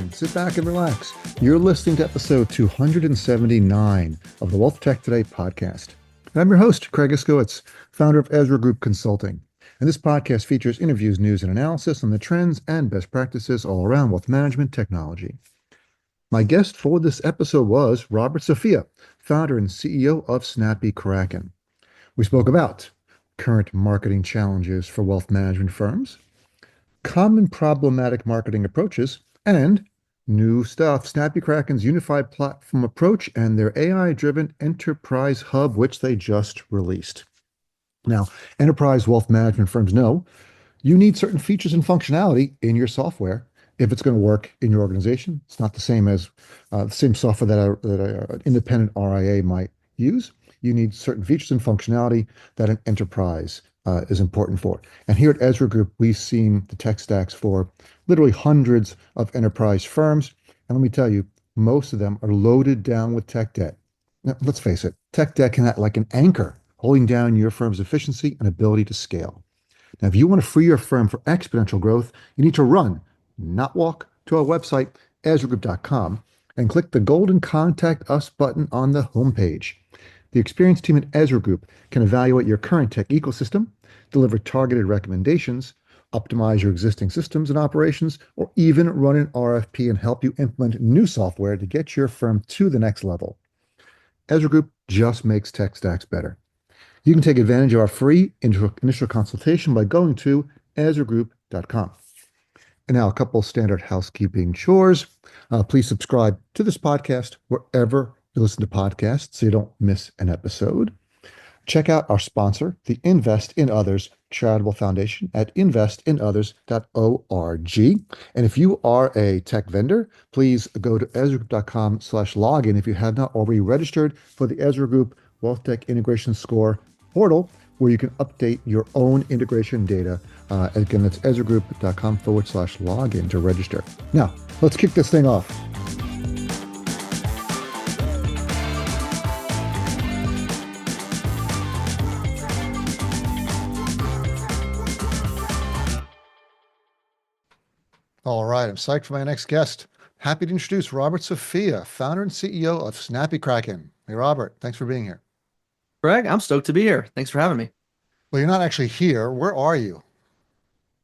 Kraken. Sit back and relax. You're listening to episode 279 of the Wealth Tech Today podcast. And I'm your host, Craig Iskowitz, founder of Ezra Group Consulting. And this podcast features interviews, news, and analysis on the trends and best practices all around wealth management technology. My guest for this episode was Robert Sofia, founder and CEO of Snappy Kraken. We spoke about current marketing challenges for wealth management firms, common problematic marketing approaches, and new stuff, Snappy Kraken's unified platform approach and their AI-driven enterprise hub, which they just released. Now, enterprise wealth management firms know you need certain features and functionality in your software if it's going to work in your organization. It's not the same as the same software that an independent RIA might use. You need certain features and functionality that an enterprise is important for. And here at Ezra Group, we've seen the tech stacks for literally hundreds of enterprise firms. And let me tell you, most of them are loaded down with tech debt. Now, let's face it, tech debt can act like an anchor, holding down your firm's efficiency and ability to scale. Now, if you want to free your firm for exponential growth, you need to run, not walk, to our website, EzraGroup.com, and click the golden Contact Us button on the homepage. The experienced team at Ezra Group can evaluate your current tech ecosystem, deliver targeted recommendations, optimize your existing systems and operations, or even run an RFP and help you implement new software to get your firm to the next level. Ezra Group just makes tech stacks better. You can take advantage of our free initial consultation by going to EzraGroup.com. And now a couple standard housekeeping chores. Please subscribe to this podcast wherever you listen to podcasts so you don't miss an episode. Check out our sponsor, the Invest in Others Charitable Foundation at investinothers.org. And if you are a tech vendor, please go to ezragroup.com/login if you have not already registered for the Ezra Group Wealth Tech Integration Score portal, where you can update your own integration data. Again, that's ezragroup.com/login to register. Now, let's kick this thing off. All right, I'm psyched for my next guest. Happy to introduce Robert Sofia, founder and CEO of Snappy Kraken. Hey, Robert, thanks for being here. Greg, I'm stoked to be here. Thanks for having me. Well, you're not actually here. Where are you?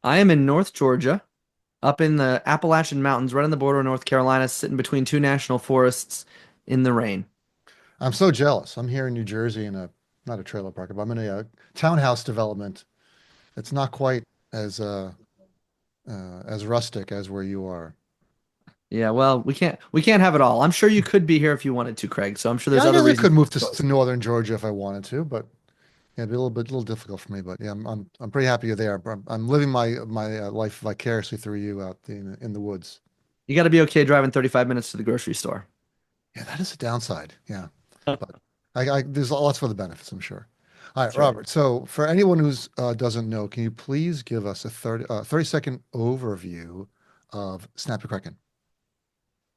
I am in North Georgia, up in the Appalachian Mountains, right on the border of North Carolina, sitting between two national forests in the rain. I'm so jealous. I'm here in New Jersey in not a trailer park, but I'm in a townhouse development. It's not quite as rustic as where you are. Yeah, well, we can't have it all. I'm sure you could be here if you wanted to, Craig. So I'm sure there's Yeah, I other guess I reasons. could move to northern Georgia if I wanted to, but yeah, it'd be a little difficult for me. But yeah, I'm pretty happy you're there. I'm living my life vicariously through you out in the woods. You got to be okay driving 35 minutes to the grocery store. Yeah, that is a downside. Yeah, but there's lots of other benefits, I'm sure. All right, That's right. Robert. So for anyone who's doesn't know, can you please give us a 30-second overview of Snappy Kraken?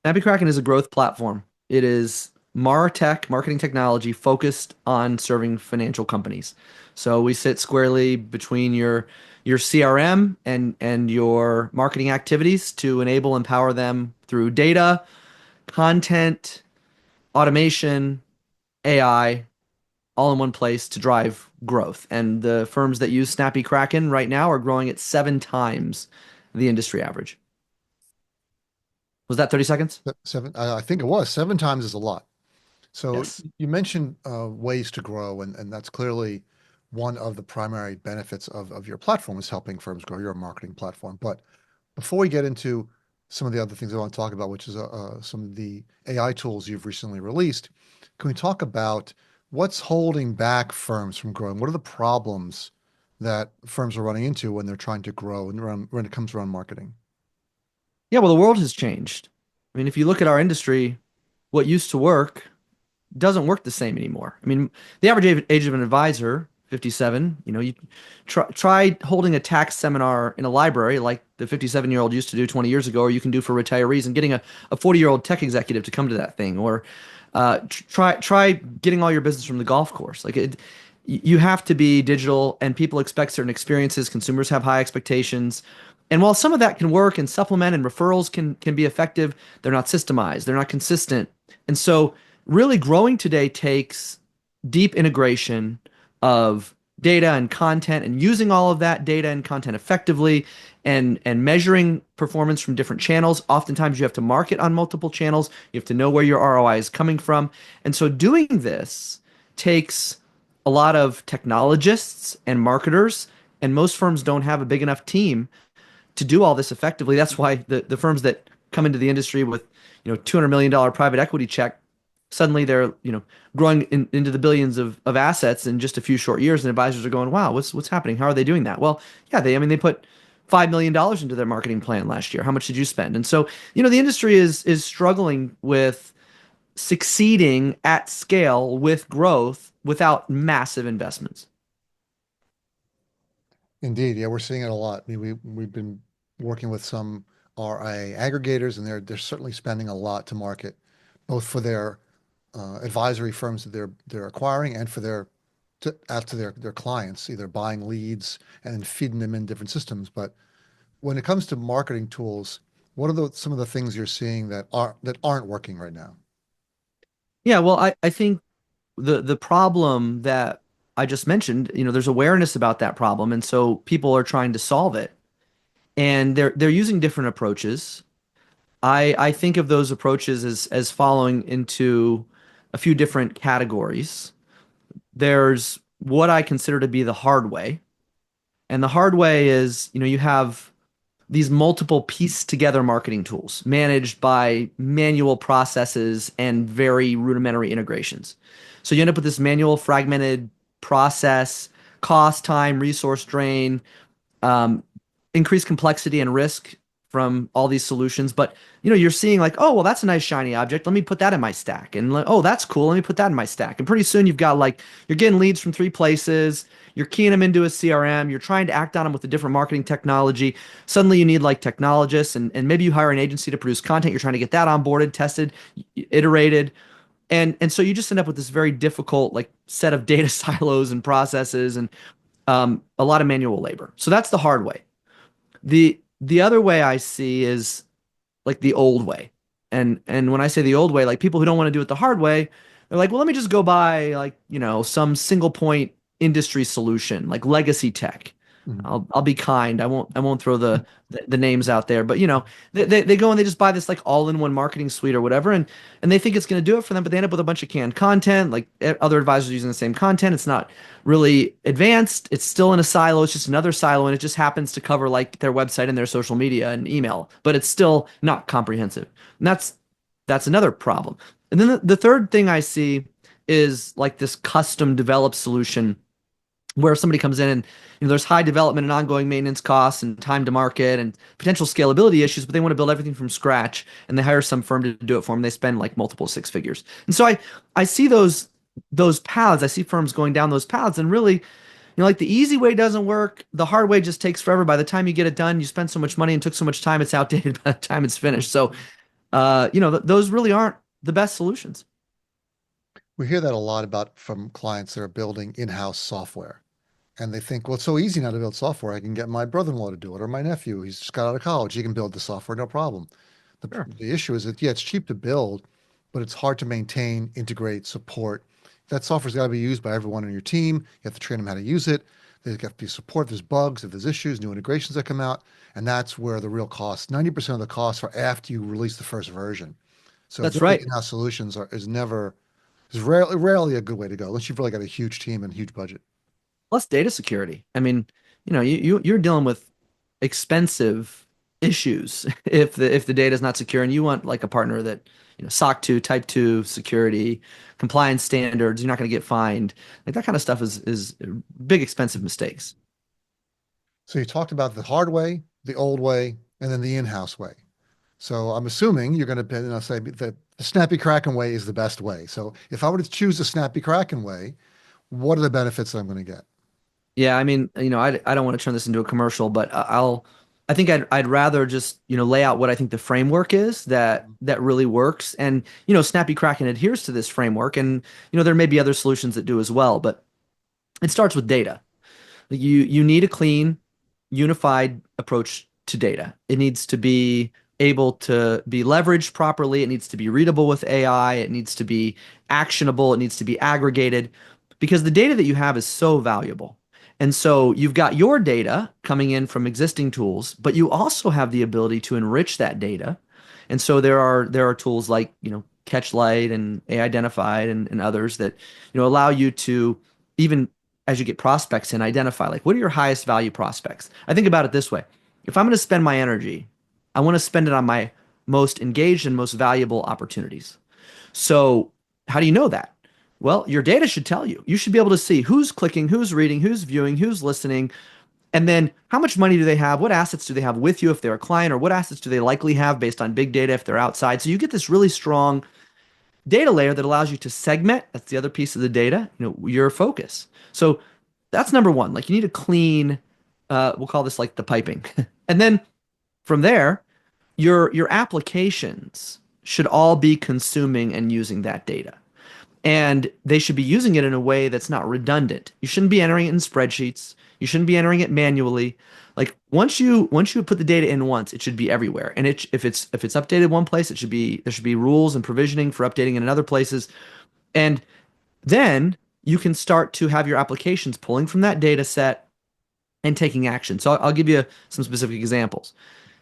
Snappy Kraken is a growth platform. It is MarTech, marketing technology, focused on serving financial companies. So we sit squarely between your CRM and your marketing activities to enable, empower them through data, content, automation, AI, all in one place to drive growth. And the firms that use Snappy Kraken right now are growing at 7 times the industry average. Was that 30 seconds? Seven, I think it was 7 times is a lot. So Yes. you mentioned ways to grow, and that's clearly one of the primary benefits of your platform is helping firms grow. Your marketing platform. But before we get into some of the other things I want to talk about, which is some of the AI tools you've recently released, can we talk about what's holding back firms from growing? What are the problems that firms are running into when they're trying to grow and when it comes around marketing? Yeah, well, the world has changed. I mean, if you look at our industry, what used to work doesn't work the same anymore. I mean, the average age of an advisor, 57, you try holding a tax seminar in a library like the 57-year-old used to do 20 years ago, or you can do for retirees, and getting a 40-year-old tech executive to come to that thing, or try getting all your business from the golf course. You have to be digital, and people expect certain experiences. Consumers have high expectations. And while some of that can work and supplement and referrals can be effective, they're not systemized, they're not consistent. And so really growing today takes deep integration of data and content and using all of that data and content effectively and measuring performance from different channels. Oftentimes you have to market on multiple channels. You have to know where your ROI is coming from. And so doing this takes a lot of technologists and marketers, and most firms don't have a big enough team to do all this effectively. That's why the firms that come into the industry with, $200 million private equity check, suddenly they're, growing into the billions of assets in just a few short years. And advisors are going, wow, what's happening? How are they doing that? Well, yeah, they put $5 million into their marketing plan last year. How much did you spend? And so, the industry is struggling with succeeding at scale with growth without massive investments. Indeed, yeah, we're seeing it a lot. I mean, we've been working with some RIA aggregators, and they're certainly spending a lot to market, both for their advisory firms that they're acquiring and for out to their clients, either buying leads and feeding them in different systems. But when it comes to marketing tools, what are some of the things you're seeing that aren't working right now? Yeah, well, I think the problem that I just mentioned, there's awareness about that problem, and so people are trying to solve it, and they're using different approaches. I think of those approaches as falling into a few different categories. There's what I consider to be the hard way, and the hard way is, you have these multiple pieced together marketing tools managed by manual processes and very rudimentary integrations. So you end up with this manual fragmented process, cost, time, resource drain, um, increased complexity and risk from all these solutions. But you're seeing like, oh, well, that's a nice shiny object. Let me put that in my stack. And like, oh, that's cool. Let me put that in my stack. And pretty soon you've got like you're getting leads from three places. You're keying them into a CRM. You're trying to act on them with a different marketing technology. Suddenly you need like technologists and maybe you hire an agency to produce content. You're trying to get that onboarded, tested, iterated. And so you just end up with this very difficult like set of data silos and processes and a lot of manual labor. So that's the hard way. The other way I see is like the old way. And when I say the old way, like people who don't want to do it the hard way, they're like, well, let me just go buy like, some single point industry solution, like legacy tech. Mhm. I'll be kind. I won't throw the names out there, but they go and they just buy this like all-in-one marketing suite or whatever, and they think it's going to do it for them, but they end up with a bunch of canned content, like other advisors using the same content. It's not really advanced. It's still in a silo. It's just another silo, and it just happens to cover like their website and their social media and email, but it's still not comprehensive. And that's another problem. And then the third thing I see is like this custom developed solution where somebody comes in and there's high development and ongoing maintenance costs and time to market and potential scalability issues, but they want to build everything from scratch and they hire some firm to do it for them. They spend like multiple six figures. And so I see those paths. I see firms going down those paths and really, like the easy way doesn't work. The hard way just takes forever. By the time you get it done, you spend so much money and took so much time, it's outdated by the time it's finished. So, those really aren't the best solutions. We hear that a lot about from clients that are building in-house software. And they think, well, it's so easy now to build software. I can get my brother-in-law to do it or my nephew. He's just got out of college. He can build the software, no problem. The, Sure. the issue is that, yeah, it's cheap to build, but it's hard to maintain, integrate, support. That software's got to be used by everyone on your team. You have to train them how to use it. There's got to be support. There's bugs, if there's issues, new integrations that come out. And that's where the real cost, 90% of the costs are after you release the first version. So That's building right. in-house solutions is rarely a good way to go, unless you've really got a huge team and huge budget. Plus data security. I mean, you're dealing with expensive issues if the data is not secure and you want like a partner that, SOC 2, type 2 security, compliance standards, you're not going to get fined. Like that kind of stuff is big expensive mistakes. So you talked about the hard way, the old way, and then the in-house way. So I'm assuming you're going to say that the Snappy Kraken way is the best way. So if I were to choose the Snappy Kraken way, what are the benefits that I'm going to get? Yeah, I mean, I don't want to turn this into a commercial, but I think I'd rather just, lay out what I think the framework is that really works. And, Snappy Kraken adheres to this framework and, there may be other solutions that do as well, but it starts with data. You need a clean, unified approach to data. It needs to be able to be leveraged properly. It needs to be readable with AI. It needs to be actionable. It needs to be aggregated because the data that you have is so valuable. And so you've got your data coming in from existing tools, but you also have the ability to enrich that data. And so there are tools like, Catchlight and AI Identified and others that, allow you to even as you get prospects in, identify like what are your highest value prospects. I think about it this way. If I'm going to spend my energy, I want to spend it on my most engaged and most valuable opportunities. So, how do you know that? Well, your data should tell you. You should be able to see who's clicking, who's reading, who's viewing, who's listening, and then how much money do they have? What assets do they have with you if they're a client, or what assets do they likely have based on big data if they're outside? So you get this really strong data layer that allows you to segment. That's the other piece of the data, your focus. So that's number one. Like you need to clean, we'll call this like the piping. And then from there, your applications should all be consuming and using that data. And they should be using it in a way that's not redundant. You shouldn't be entering it in spreadsheets. You shouldn't be entering it manually. Like once you put the data in once, it should be everywhere. And if it's updated one place, there should be rules and provisioning for updating in other places. And then you can start to have your applications pulling from that data set and taking action. So I'll give you some specific examples.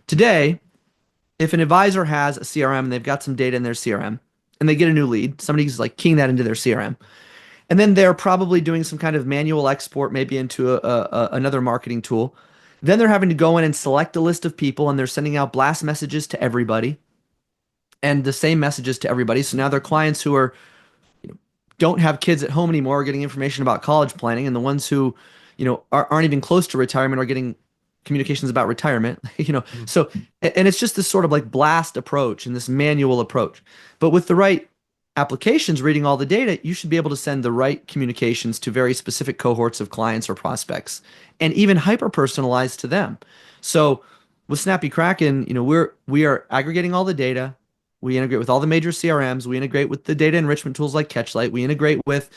Today, if an advisor has a CRM and they've got some data in their CRM and they get a new lead, somebody's like keying that into their CRM. And then they're probably doing some kind of manual export, maybe into another marketing tool. Then they're having to go in and select a list of people and they're sending out blast messages to everybody and the same messages to everybody. So now their clients who are don't have kids at home anymore are getting information about college planning, and the ones who, aren't even close to retirement are getting communications about retirement, Mm. So, and it's just this sort of like blast approach and this manual approach. But with the right applications reading all the data, you should be able to send the right communications to very specific cohorts of clients or prospects and even hyper personalized to them. So with Snappy Kraken, we are aggregating all the data. We integrate with all the major CRMs. We integrate with the data enrichment tools like Catchlight. We integrate with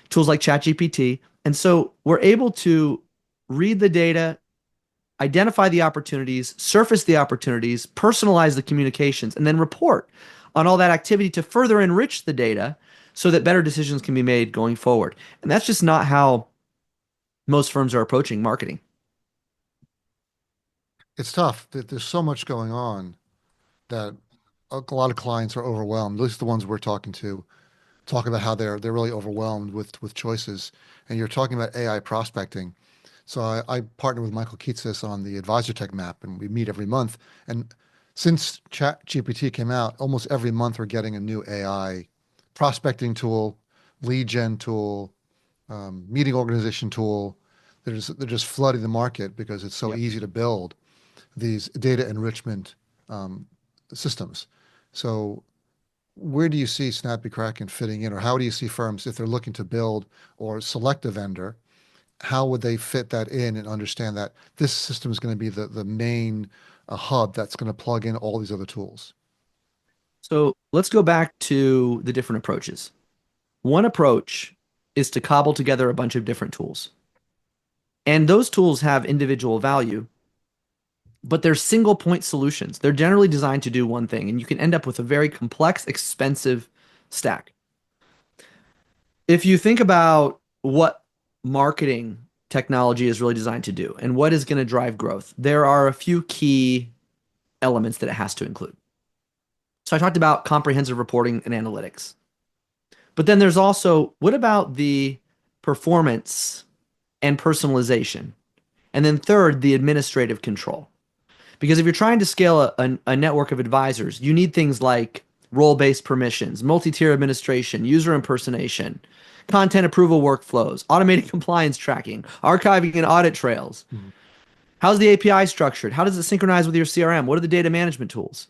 tools like ChatGPT. And so we're able to read the data, identify the opportunities, surface the opportunities, personalize the communications, and then report on all that activity to further enrich the data so that better decisions can be made going forward. And that's just not how most firms are approaching marketing. It's tough. There's so much going on that a lot of clients are overwhelmed. At least the ones we're talking to talk about how they're really overwhelmed with choices. And you're talking about AI prospecting. So I partner with Michael Kitces on the Advisor Tech Map, and we meet every month. And since ChatGPT came out, almost every month we're getting a new AI prospecting tool, lead gen tool, meeting organization tool. They're just flooding the market because it's so Yep. easy to build these data enrichment um, systems. So where do you see Snappy Kraken fitting in, or how do you see firms if they're looking to build or select a vendor? How would they fit that in and understand that this system is going to be the main hub that's going to plug in all these other tools? So let's go back to the different approaches. One approach is to cobble together a bunch of different tools. And those tools have individual value, but they're single point solutions. They're generally designed to do one thing, and you can end up with a very complex, expensive stack. If you think about what marketing technology is really designed to do and what is going to drive growth, there are a few key elements that it has to include. So I talked about comprehensive reporting and analytics. But then there's also what about the performance and personalization? And then third, the administrative control. Because if you're trying to scale a network of advisors, you need things like role-based permissions, multi-tier administration, user impersonation, content approval workflows, automated compliance tracking, archiving and audit trails. Mhm. How's the API structured? How does it synchronize with your CRM? What are the data management tools?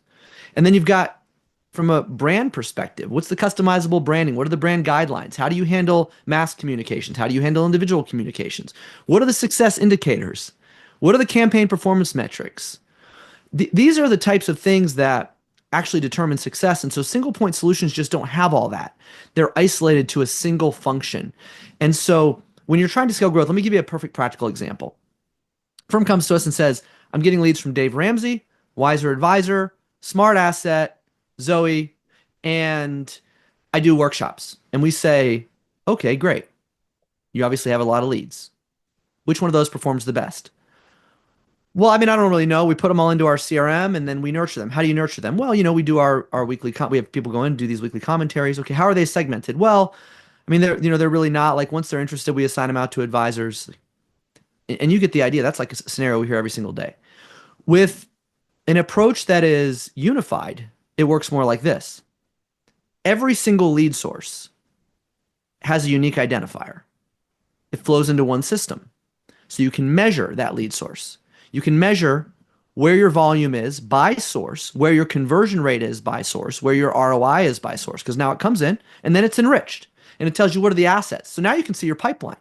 And then you've got, from a brand perspective, what's the customizable branding? What are the brand guidelines? How do you handle mass communications? How do you handle individual communications? What are the success indicators? What are the campaign performance metrics? These are the types of things that actually determine success. And so single point solutions just don't have all that. They're isolated to a single function. And so when you're trying to scale growth, let me give you a perfect practical example. Firm comes to us and says, I'm getting leads from Dave Ramsey, Wiser Advisor, Smart Asset, Zoe, and I do workshops. And we say, okay, great. You obviously have a lot of leads. Which one of those performs the best? Well, I mean, I don't really know. We put them all into our CRM and then we nurture them. How do you nurture them? Well, we do our weekly we have people go in and do these weekly commentaries. Okay, how are they segmented? Well, I mean, they're really not like once they're interested, we assign them out to advisors. And you get the idea. That's like a scenario we hear every single day. With an approach that is unified, it works more like this. Every single lead source has a unique identifier. It flows into one system. So you can measure that lead source. You can measure where your volume is by source, where your conversion rate is by source, where your ROI is by source, because now it comes in and then it's enriched and it tells you what are the assets. So now you can see your pipeline.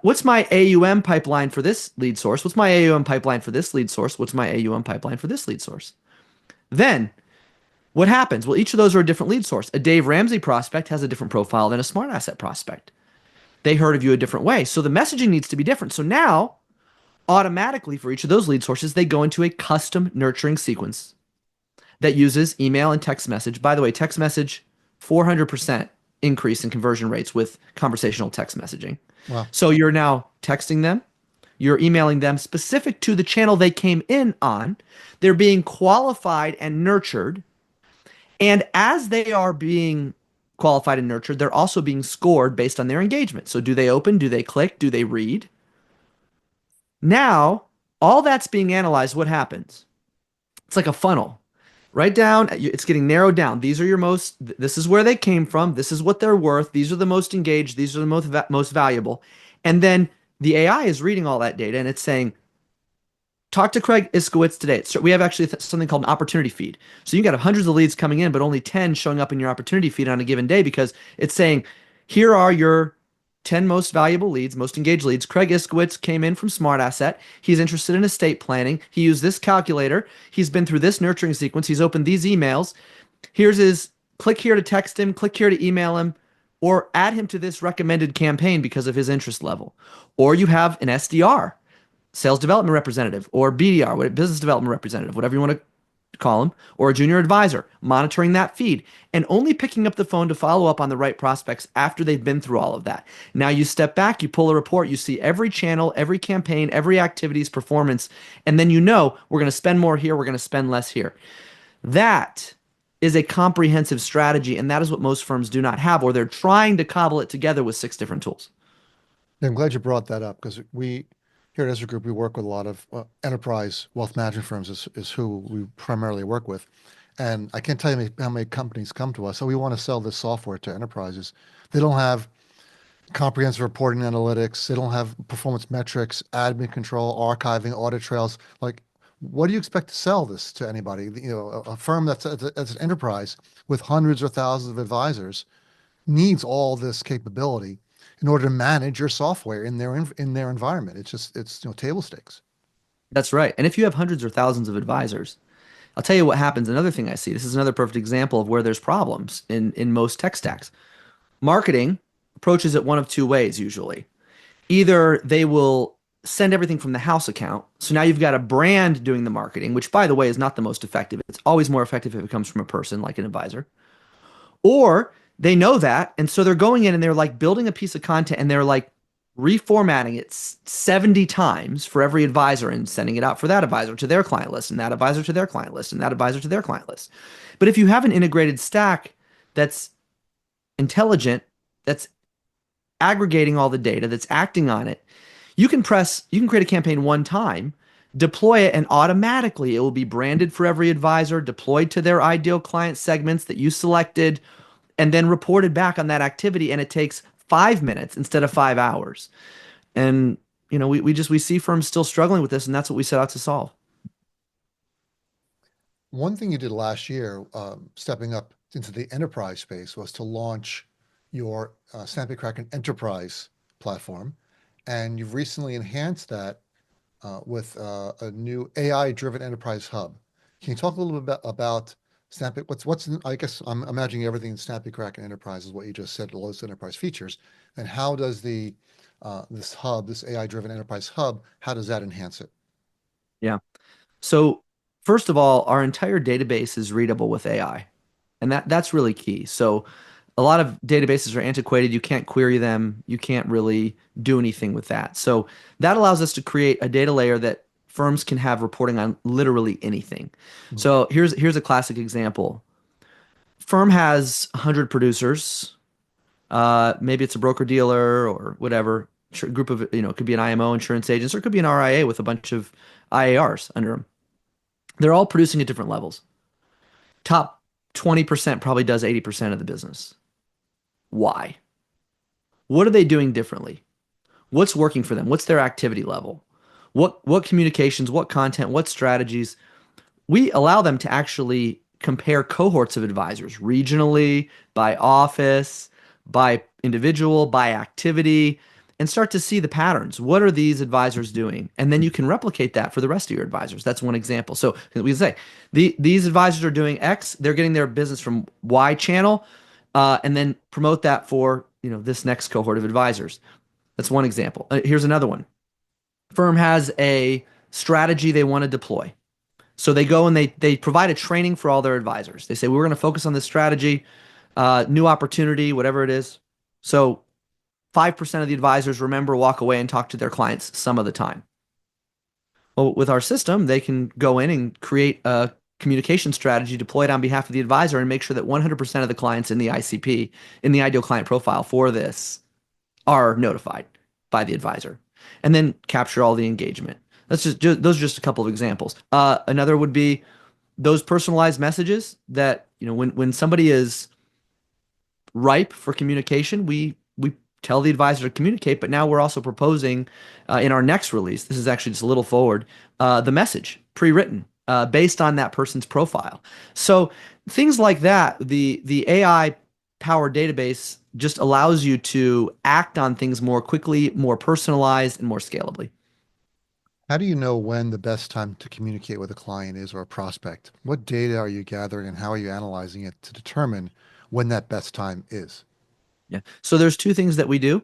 What's my AUM pipeline for this lead source? What's my AUM pipeline for this lead source? What's my AUM pipeline for this lead source? Then what happens? Well, each of those are a different lead source. A Dave Ramsey prospect has a different profile than a smart asset prospect. They heard of you a different way. So the messaging needs to be different. So now automatically for each of those lead sources, they go into a custom nurturing sequence that uses email and text message. By the way, text message, 400% increase in conversion rates with conversational text messaging. Wow. So you're now texting them, you're emailing them specific to the channel they came in on. They're being qualified and nurtured. And as they are being qualified and nurtured, they're also being scored based on their engagement. So do they open? Do they click? Do they read? Now, all that's being analyzed. What happens? It's like a funnel. Right down, it's getting narrowed down. These are your most, this is where they came from. This is what they're worth. These are the most engaged. These are the most valuable. And then the AI is reading all that data and it's saying, talk to Craig Iskowitz today. So we have actually something called an opportunity feed. So you got hundreds of leads coming in, but only 10 showing up in your opportunity feed on a given day because it's saying, here are your 10 most valuable leads, most engaged leads. Craig Iskowitz came in from Smart Asset. He's interested in estate planning. He used this calculator. He's been through this nurturing sequence. He's opened these emails. Here's his click here to text him, click here to email him, or add him to this recommended campaign because of his interest level. Or you have an SDR, sales development representative, or BDR, business development representative, whatever you want to call him, or a junior advisor, monitoring that feed and only picking up the phone to follow up on the right prospects after they've been through all of that. Now you step back, you pull a report, you see every channel, every campaign, every activity's performance, and then we're going to spend more here, we're going to spend less here. That is a comprehensive strategy, and that is what most firms do not have, or they're trying to cobble it together with 6 different tools. Yeah, I'm glad you brought that up because we here at Ezra Group, we work with a lot of enterprise wealth management firms is who we primarily work with. And I can't tell you how many companies come to us. So we want to sell this software to enterprises. They don't have comprehensive reporting analytics. They don't have performance metrics, admin control, archiving, audit trails. Like, what do you expect to sell this to anybody? A firm that's an enterprise with hundreds or thousands of advisors needs all this capability in order to manage your software in their environment. It's table stakes. That's right. And if you have hundreds or thousands of advisors, I'll tell you what happens. Another thing I see, this is another perfect example of where there's problems in most tech stacks. Marketing approaches it one of 2 ways usually. Either they will send everything from the house account. So now you've got a brand doing the marketing, which by the way is not the most effective. It's always more effective if it comes from a person like an advisor. Or they know that. And so they're going in and they're like building a piece of content and they're like reformatting it 70 times for every advisor and sending it out for that advisor to their client list and that advisor to their client list and that advisor to their client list. But if you have an integrated stack that's intelligent, that's aggregating all the data, that's acting on it, you can create a campaign one time, deploy it, and automatically it will be branded for every advisor, deployed to their ideal client segments that you selected, and then reported back on that activity. And it takes 5 minutes instead of 5 hours. And we see firms still struggling with this, and that's what we set out to solve. One thing you did last year, stepping up into the enterprise space, was to launch your Snappy Kraken Enterprise platform, and you've recently enhanced that with a new AI-driven enterprise hub. Can you talk a little bit about Snappy? I guess I'm imagining everything in Snappy Kraken Enterprise is what you just said, those enterprise features, and how does this AI-driven enterprise hub, how does that enhance it? Yeah. So, first of all, our entire database is readable with AI, and that's really key. So, a lot of databases are antiquated. You can't query them. You can't really do anything with that. So, that allows us to create a data layer that firms can have reporting on literally anything. Mm. So, here's a classic example. Firm has 100 producers. Maybe it's a broker dealer or whatever group of, it could be an IMO, insurance agents, or it could be an RIA with a bunch of IARs under them. They're all producing at different levels. Top 20% probably does 80% of the business. Why? What are they doing differently? What's working for them? What's their activity level? What communications, what content, what strategies? We allow them to actually compare cohorts of advisors regionally, by office, by individual, by activity, and start to see the patterns. What are these advisors doing? And then you can replicate that for the rest of your advisors. That's one example. So we say these advisors are doing X, they're getting their business from Y channel, and then promote that for this next cohort of advisors. That's one example. Here's another one. Firm has a strategy they want to deploy. So they go and they provide a training for all their advisors. They say we're going to focus on this strategy, new opportunity, whatever it is. So 5% of the advisors remember, walk away, and talk to their clients some of the time. Well, with our system, they can go in and create a communication strategy deployed on behalf of the advisor and make sure that 100% of the clients in the ICP, in the ideal client profile for this, are notified by the advisor, and then capture all the engagement. That's just those are just a couple of examples. Another would be those personalized messages that when somebody is ripe for communication, we tell the advisor to communicate. But now we're also proposing in our next release. This is actually just a little forward. The message pre-written based on that person's profile. So things like that. The AI powered database just allows you to act on things more quickly, more personalized, and more scalably. How do you know when the best time to communicate with a client is or a prospect? What data are you gathering and how are you analyzing it to determine when that best time is? Yeah. So there's two things that we do.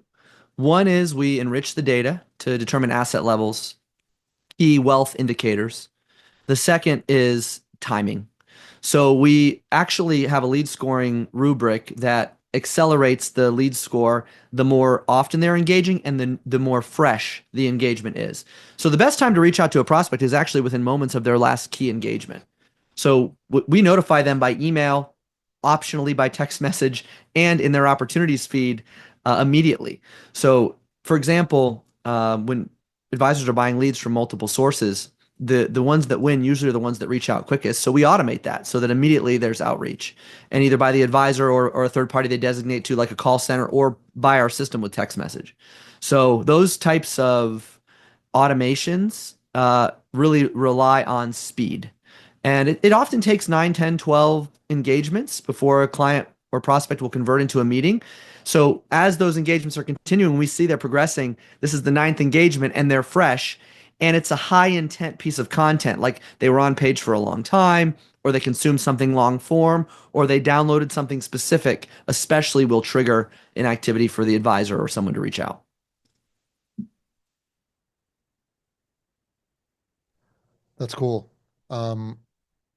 One is we enrich the data to determine asset levels, key wealth indicators. The second is timing. So we actually have a lead scoring rubric that accelerates the lead score the more often they're engaging and the more fresh the engagement is. So the best time to reach out to a prospect is actually within moments of their last key engagement. So we notify them by email, optionally by text message, and in their opportunities feed immediately. So, for example, when advisors are buying leads from multiple sources, the ones that win usually are the ones that reach out quickest. So we automate that so that immediately there's outreach, and either by the advisor or a third party they designate to, like a call center, or by our system with text message. So those types of automations really rely on speed. And it often takes 9, 10, 12 engagements before a client or prospect will convert into a meeting. So as those engagements are continuing, we see they're progressing. This is the ninth engagement and they're fresh. And it's a high intent piece of content, like they were on page for a long time, or they consumed something long form, or they downloaded something specific, especially will trigger an activity for the advisor or someone to reach out. That's cool. Um,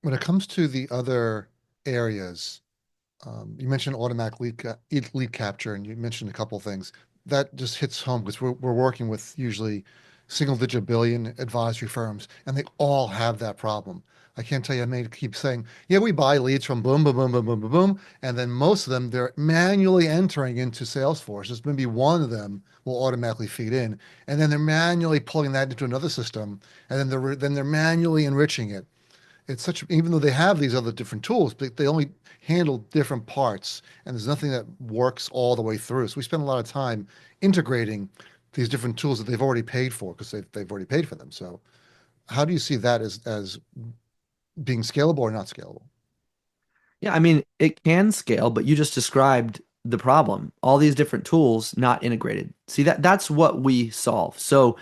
when it comes to the other areas, you mentioned automatic lead capture, and you mentioned a couple of things. That just hits home because we're working with usually single-digit billion advisory firms, and they all have that problem. I can't tell you, I may keep saying, yeah, we buy leads from boom, boom, boom, boom, boom, boom, boom, and then most of them they're manually entering into Salesforce. Just maybe one of them will automatically feed in, and then they're manually pulling that into another system, and then they're manually enriching it. It's such, even though they have these other different tools, they only handle different parts, and there's nothing that works all the way through. So we spend a lot of time integrating these different tools that they've already paid for because they've already paid for them. So how do you see that as being scalable or not scalable? Yeah, I mean, it can scale, but you just described the problem. All these different tools not integrated. See, that's what we solve. So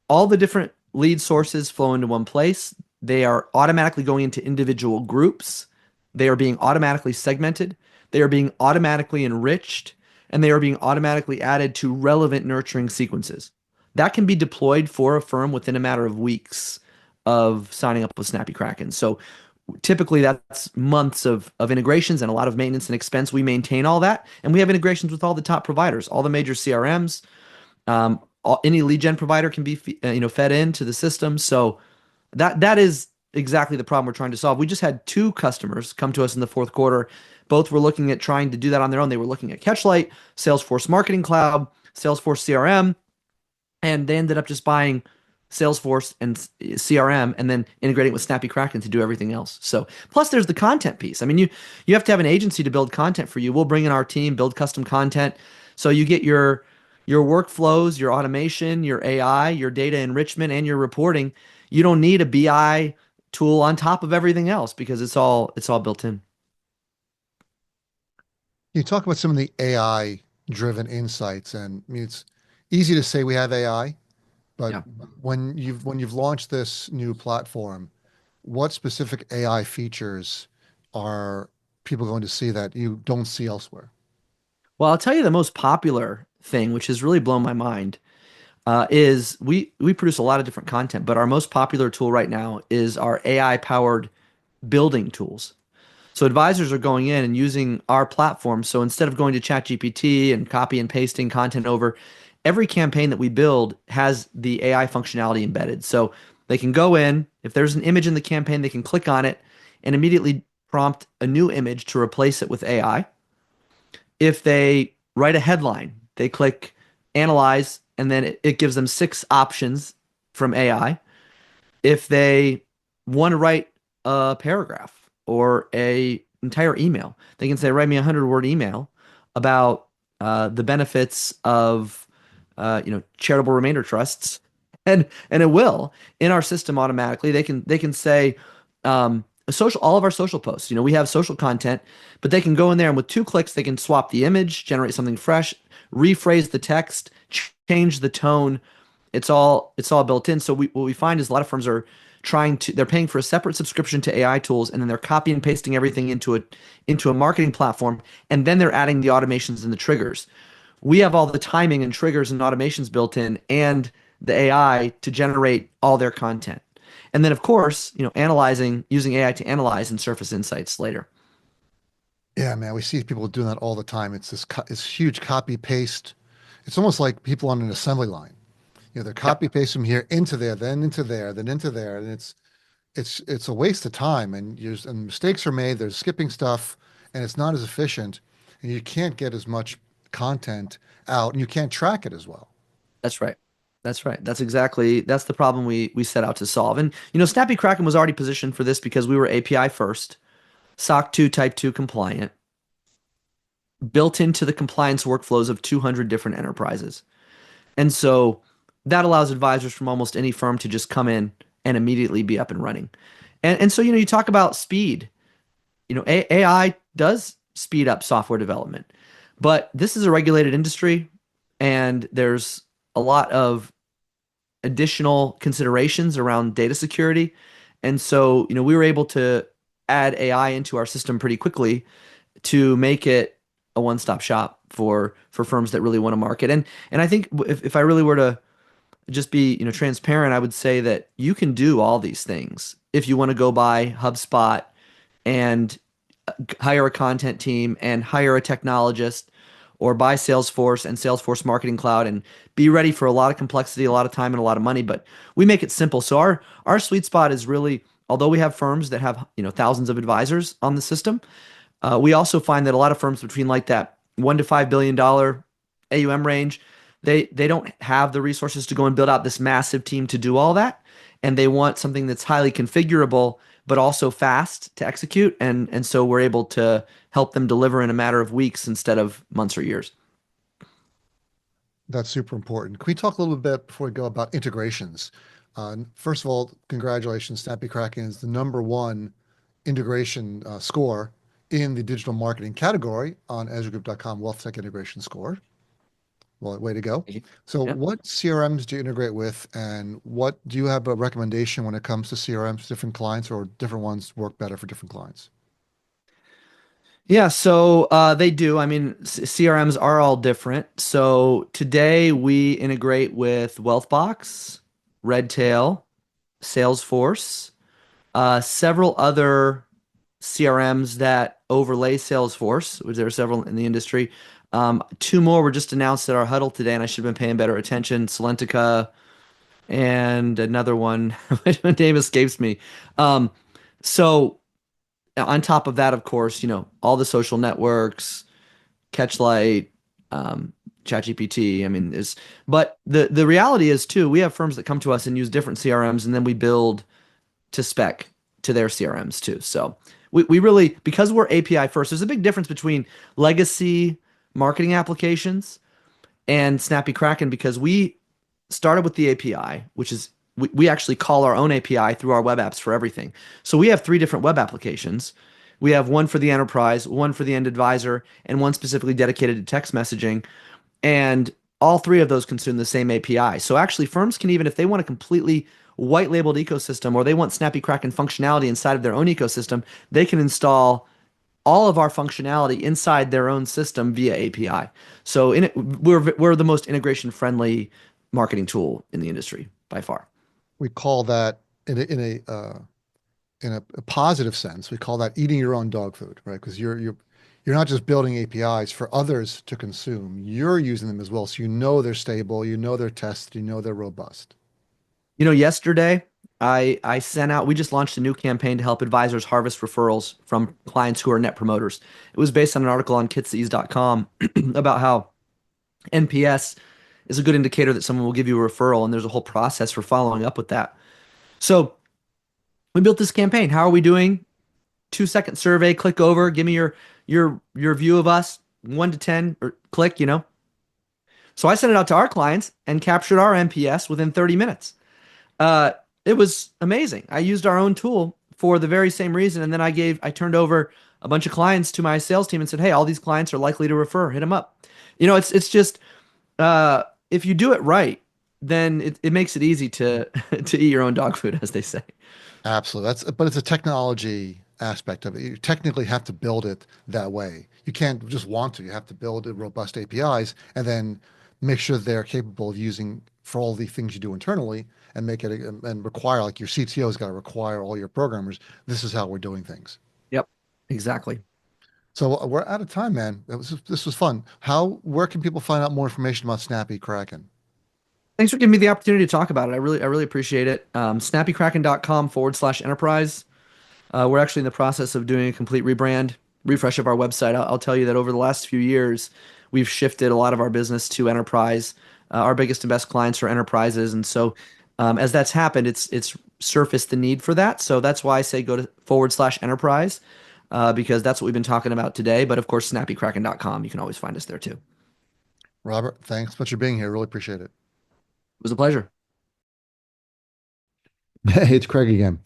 all the different lead sources flow into one place. They are automatically going into individual groups. They are being automatically segmented. They are being automatically enriched, and they are being automatically added to relevant nurturing sequences. That can be deployed for a firm within a matter of weeks of signing up with Snappy Kraken. So typically that's months of integrations and a lot of maintenance and expense. We maintain all that, and we have integrations with all the top providers, all the major CRMs. Any lead gen provider can be fed into the system. So that is exactly the problem we're trying to solve. We just had two customers come to us in the fourth quarter. Both were looking at trying to do that on their own. They were looking at Catchlight, Salesforce Marketing Cloud, Salesforce CRM, and they ended up just buying Salesforce and CRM and then integrating with Snappy Kraken to do everything else. So plus there's the content piece. I mean, you have to have an agency to build content for you. We'll bring in our team, build custom content. So you get your workflows, your automation, your AI, your data enrichment, and your reporting. You don't need a BI tool on top of everything else because it's all built in. You talk about some of the AI driven insights, and I mean, it's easy to say we have AI, but Yeah. when you've launched this new platform, what specific AI features are people going to see that you don't see elsewhere? Well, I'll tell you the most popular thing, which has really blown my mind, is we produce a lot of different content, but our most popular tool right now is our AI powered building tools. So advisors are going in and using our platform. So instead of going to ChatGPT and copy and pasting content over, every campaign that we build has the AI functionality embedded. So they can go in, if there's an image in the campaign, they can click on it and immediately prompt a new image to replace it with AI. If they write a headline, they click analyze, and then it gives them six options from AI. If they want to write a paragraph or a entire email, they can say, write me a 100-word email about the benefits of charitable remainder trusts, and it will in our system automatically. They can say social all of our social posts. We have social content, but they can go in there and with two clicks they can swap the image, generate something fresh, rephrase the text, change the tone. It's all built in. So what we find is a lot of firms are they're paying for a separate subscription to AI tools, and then they're copy and pasting everything into a marketing platform, and then they're adding the automations and the triggers. We have all the timing and triggers and automations built in, and the AI to generate all their content. And then, of course, analyzing using AI to analyze and surface insights later. Yeah, man, we see people doing that all the time. It's this huge copy paste. It's almost like people on an assembly line. They're Yep, copy paste from here into there, then into there, then into there, and it's a waste of time, and mistakes are made. There's skipping stuff, and it's not as efficient, and you can't get as much content out, and you can't track it as well. that's right. That's right. That's the problem we set out to solve. And Snappy Kraken was already positioned for this because we were API first, SOC 2 Type 2 compliant, built into the compliance workflows of 200 different enterprises. And so that allows advisors from almost any firm to just come in and immediately be up and running. And so, you talk about speed. AI does speed up software development, but this is a regulated industry and there's a lot of additional considerations around data security. And so, we were able to add AI into our system pretty quickly to make it a one-stop shop for firms that really want to market. And I think if I really were to just be transparent, I would say that you can do all these things if you want to go buy HubSpot and hire a content team and hire a technologist, or buy Salesforce and Salesforce Marketing Cloud and be ready for a lot of complexity, a lot of time, and a lot of money. But we make it simple. So our sweet spot is really, although we have firms that have thousands of advisors on the system, we also find that a lot of firms between like that $1 to $5 billion AUM range, they don't have the resources to go and build out this massive team to do all that, and they want something that's highly configurable but also fast to execute. And so we're able to help them deliver in a matter of weeks instead of months or years. That's super important. Can we talk a little bit before we go about integrations? First of all, congratulations. Snappy Kraken is the number one integration score in the digital marketing category on EzraGroup.com Wealth Tech Integration Score. Well, way to go. Thank you. So Yeah. what CRMs do you integrate with, and what do you have a recommendation when it comes to CRMs, different clients, or different ones work better for different clients? Yeah, so they do. I mean, CRMs are all different. So today we integrate with Wealthbox, Redtail, Salesforce, several other CRMs that overlay Salesforce, which there are several in the industry. Two more were just announced at our huddle today, and I should have been paying better attention. Salentica and another one, my name escapes me. Um, so on top of that, of course, all the social networks, Catchlight, um, ChatGPT. I mean, but the reality is too, we have firms that come to us and use different CRMs, and then we build to spec to their CRMs too. So we really, because we're API first, there's a big difference between legacy marketing applications and Snappy Kraken because we started with the API, which is we actually call our own API through our web apps for everything. So we have three different web applications. We have one for the enterprise, one for the end advisor, and one specifically dedicated to text messaging. And all three of those consume the same API. So actually, firms can even, if they want a completely white labeled ecosystem or they want Snappy Kraken functionality inside of their own ecosystem, they can install all of our functionality inside their own system via API. So we're the most integration friendly marketing tool in the industry by far. We call that in a positive sense, we call that eating your own dog food, right? Because you're not just building APIs for others to consume, you're using them as well. So you know they're stable, you know they're tested, you know they're robust. Yesterday I sent out, we just launched a new campaign to help advisors harvest referrals from clients who are net promoters. It was based on an article on kitsease.com about how NPS is a good indicator that someone will give you a referral, and there's a whole process for following up with that. So we built this campaign. How are we doing? 2-second survey, click over, give me your view of us, 1 to 10, or click. So I sent it out to our clients and captured our NPS within 30 minutes. Uh, it was amazing. I used our own tool for the very same reason, and then I turned over a bunch of clients to my sales team and said, "Hey, all these clients are likely to refer. Hit them up." It's just if you do it right, then it makes it easy to to eat your own dog food, as they say. Absolutely. But it's a technology aspect of it. You technically have to build it that way. You can't just want to. You have to build robust APIs and then make sure they're capable of using for all the things you do internally and make it and require, like your CTO's got to require all your programmers. This is how we're doing things. Yep, exactly. So we're out of time, man. This was fun. Where can people find out more information about Snappy Kraken? Thanks for giving me the opportunity to talk about it. I really appreciate it. Snappykraken.com/enterprise. We're actually in the process of doing a complete refresh of our website. I'll tell you that over the last few years, we've shifted a lot of our business to enterprise. Our biggest and best clients are enterprises, and so as that's happened, it's surfaced the need for that. So that's why I say go to /enterprise because that's what we've been talking about today. But of course, snappykraken.com, you can always find us there too. It Robert, thanks so much for being here. Really appreciate it. was a pleasure. Hey, it's Craig again.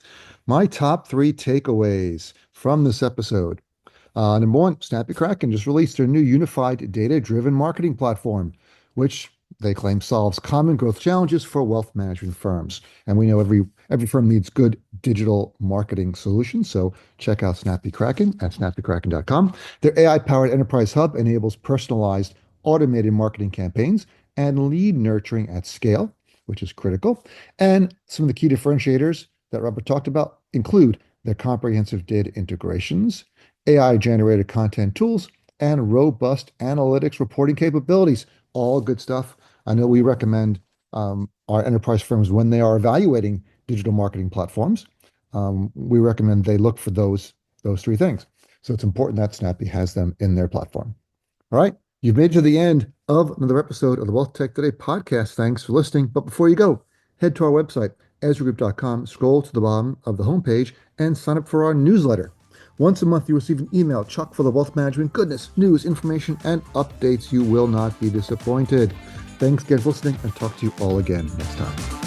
My top three takeaways from this episode. Number one, Snappy Kraken just released their new unified data-driven marketing platform, which they claim solves common growth challenges for wealth management firms. And we know every firm needs good digital marketing solutions. So check out Snappy Kraken at snappykraken.com. Their AI-powered enterprise hub enables personalized automated marketing campaigns and lead nurturing at scale, which is critical. And some of the key differentiators that Robert talked about include their comprehensive data integrations, AI-generated content tools, and robust analytics reporting capabilities. All good stuff. I know we recommend our enterprise firms when they are evaluating digital marketing platforms. We recommend they look for those three things. So it's important that Snappy has them in their platform. All right. You've made it to the end of another episode of the Wealth Tech Today podcast. Thanks for listening. But before you go, head to our website, EzraGroup.com, scroll to the bottom of the homepage, and sign up for our newsletter. Once a month, you receive an email chock full of wealth management goodness, news, information, and updates. You will not be disappointed. Thanks again for listening, and talk to you all again next time.